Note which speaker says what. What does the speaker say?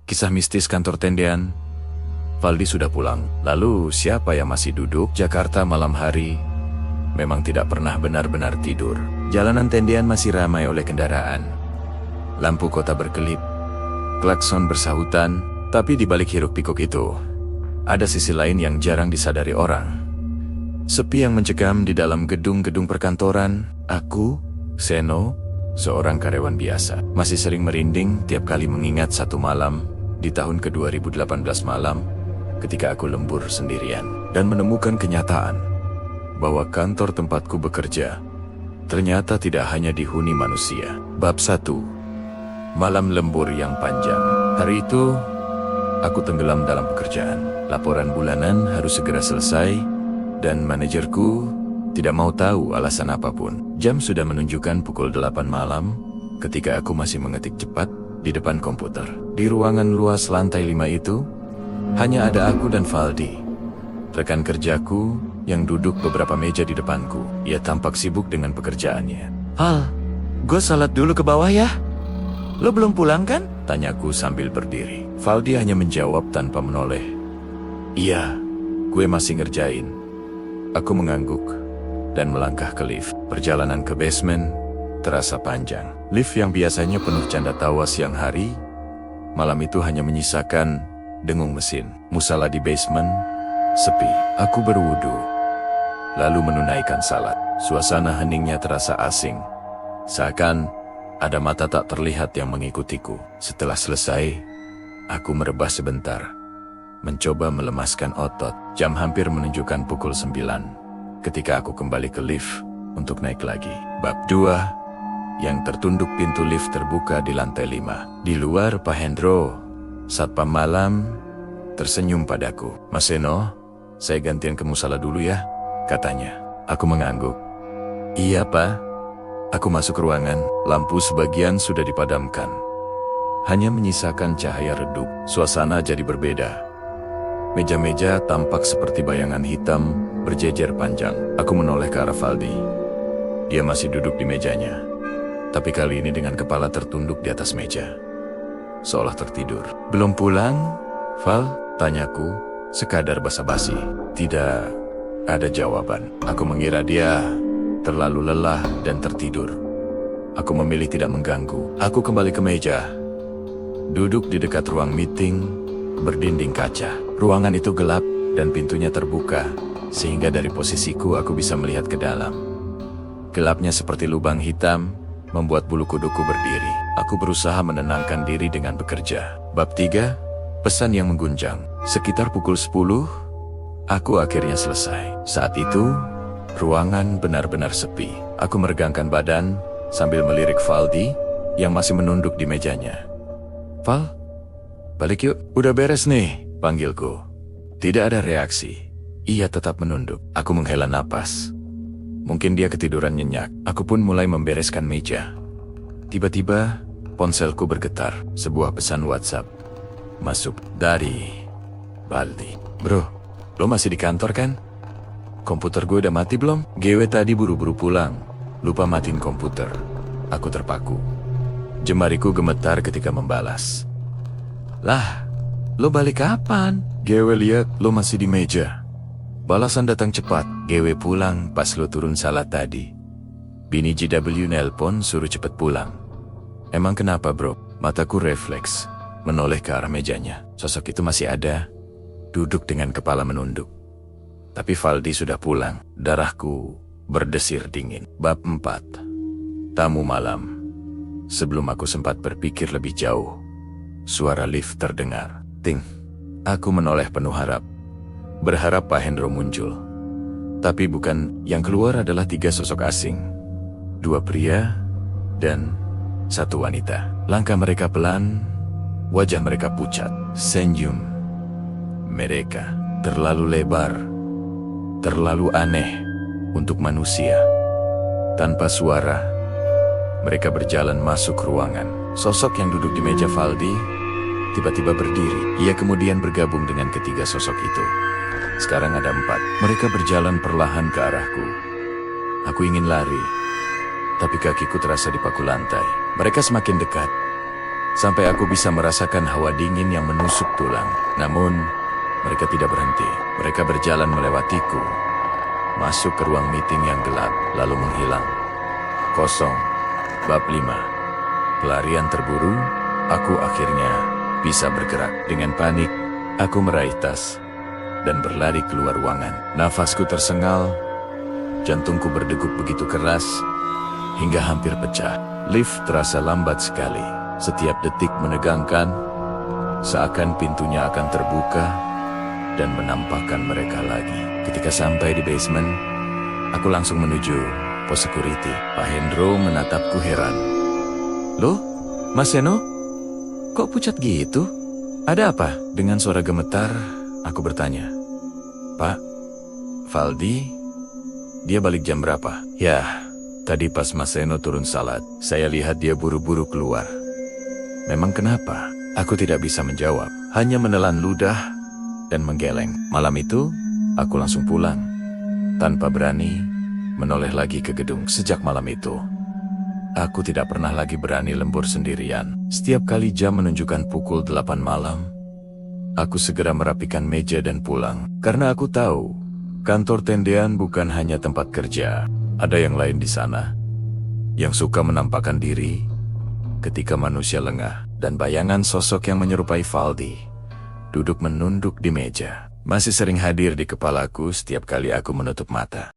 Speaker 1: Kisah mistis kantor tendean. Valdi sudah pulang. Lalu siapa yang masih duduk? Jakarta malam hari memang tidak pernah benar-benar tidur. Jalanan tendean masih ramai oleh kendaraan. Lampu kota berkelip, klakson bersahutan, tapi di balik hiruk-pikuk itu, ada sisi lain yang jarang disadari orang. Sepi yang mencekam di dalam gedung-gedung perkantoran. Aku, Seno, seorang karyawan biasa, masih sering merinding tiap kali mengingat satu malam di tahun ke-2018 malam ketika aku lembur sendirian dan menemukan kenyataan bahwa kantor tempatku bekerja ternyata tidak hanya dihuni manusia. Bab 1. Malam lembur yang panjang. Hari itu, aku tenggelam dalam pekerjaan. Laporan bulanan harus segera selesai, dan manajerku tidak mau tahu alasan apapun. Jam sudah menunjukkan pukul 8 malam ketika aku masih mengetik cepat di depan komputer. Di ruangan luas lantai 5 itu, hanya ada aku dan Valdi, rekan kerjaku yang duduk beberapa meja di depanku. Ia tampak sibuk dengan pekerjaannya. "Val, gue salat dulu ke bawah ya. Lo belum pulang kan?" tanyaku sambil berdiri. Valdi hanya menjawab tanpa menoleh. "Iya, gue masih ngerjain." Aku mengangguk dan melangkah ke lift. Perjalanan ke basement terasa panjang. Lift yang biasanya penuh canda tawa siang hari, malam itu hanya menyisakan dengung mesin. Musala di basement sepi. Aku berwudu, lalu menunaikan salat. Suasana heningnya terasa asing, seakan ada mata tak terlihat yang mengikutiku. Setelah selesai, aku merebah sebentar, mencoba melemaskan otot. Jam hampir menunjukkan pukul 9 ketika aku kembali ke lift untuk naik lagi. Bab 2. Yang tertunduk pintu lift terbuka di lantai 5. Di luar, Pak Hendro, satpam malam, tersenyum padaku. "Mas Seno, saya gantian ke musala dulu ya," katanya. Aku mengangguk. "Iya, Pak." Aku masuk ruangan. Lampu sebagian sudah dipadamkan, hanya menyisakan cahaya redup. Suasana jadi berbeda. Meja-meja tampak seperti bayangan hitam berjejer panjang. Aku menoleh ke arah Valdi. Dia masih duduk di mejanya, tapi kali ini dengan kepala tertunduk di atas meja, seolah tertidur. "Belum pulang, Val?" tanyaku, sekadar basa-basi. Tidak ada jawaban. Aku mengira dia terlalu lelah dan tertidur. Aku memilih tidak mengganggu. Aku kembali ke meja, duduk di dekat ruang meeting berdinding kaca. Ruangan itu gelap dan pintunya terbuka, sehingga dari posisiku aku bisa melihat ke dalam. Gelapnya seperti lubang hitam membuat bulu kuduku berdiri. Aku berusaha menenangkan diri dengan bekerja. Bab 3. Pesan yang menggunjang. Sekitar pukul 10, aku akhirnya selesai. Saat itu, ruangan benar-benar sepi. Aku meregangkan badan sambil melirik Valdi yang masih menunduk di mejanya. "Val, balik yuk." "Udah beres nih," panggilku. Tidak ada reaksi. Ia tetap menunduk. Aku menghela napas. Mungkin dia ketiduran nyenyak. Aku pun mulai membereskan meja. Tiba-tiba, ponselku bergetar. Sebuah pesan WhatsApp masuk dari Valdi. "Bro, lo masih di kantor kan? Komputer gue udah mati belum? GW tadi buru-buru pulang, lupa matiin komputer." Aku terpaku. Jemariku gemetar ketika membalas. "Lah, lo balik kapan? GW lihat lo masih di meja." Balasan datang cepat. "GW pulang pas lo turun salat tadi. Bini JW nelpon suruh cepet pulang." "Emang kenapa, bro?" Mataku refleks menoleh ke arah mejanya. Sosok itu masih ada, duduk dengan kepala menunduk. Tapi Valdi sudah pulang. Darahku berdesir dingin. Bab 4. Tamu malam. Sebelum aku sempat berpikir lebih jauh, suara lift terdengar. Ting. Aku menoleh penuh harap. Berharap Pak Hendro muncul. Tapi bukan. Yang keluar adalah 3 sosok asing. 2 pria dan 1 wanita. Langkah mereka pelan, wajah mereka pucat. Senyum mereka terlalu lebar, terlalu aneh untuk manusia. Tanpa suara, mereka berjalan masuk ruangan. Sosok yang duduk di meja Valdi tiba-tiba berdiri. Ia kemudian bergabung dengan ketiga sosok itu. Sekarang ada 4. Mereka berjalan perlahan ke arahku. Aku ingin lari, tapi kakiku terasa dipaku lantai. Mereka semakin dekat. sampai aku bisa merasakan hawa dingin yang menusuk tulang. Namun, mereka tidak berhenti. Mereka berjalan melewatiku, masuk ke ruang meeting yang gelap, lalu menghilang. Kosong. Bab 5. Pelarian terburu, aku akhirnya bisa bergerak. Dengan panik, aku meraih tas dan berlari keluar ruangan. Nafasku tersengal, jantungku berdegup begitu keras, hingga hampir pecah. Lift terasa lambat sekali. Setiap detik menegangkan, seakan pintunya akan terbuka dan menampakkan mereka lagi. Ketika sampai di basement, aku langsung menuju pos security. Pak Hendro menatapku heran. Loh, Mas Seno? Kok pucat gitu? Ada apa? Dengan suara gemetar, aku bertanya. Pak, Valdi, dia balik jam berapa? Ya, tadi pas Mas Seno turun salat, saya lihat dia buru-buru keluar. Memang kenapa? Aku tidak bisa menjawab, hanya menelan ludah dan menggeleng. Malam itu, aku langsung pulang, tanpa berani menoleh lagi ke gedung. Sejak malam itu, aku tidak pernah lagi berani lembur sendirian. Setiap kali jam menunjukkan pukul 8 malam, aku segera merapikan meja dan pulang. Karena aku tahu, kantor tendean bukan hanya tempat kerja. Ada yang lain di sana, yang suka menampakkan diri ketika manusia lengah. Dan bayangan sosok yang menyerupai Valdi duduk menunduk di meja masih sering hadir di kepalaku setiap kali aku menutup mata.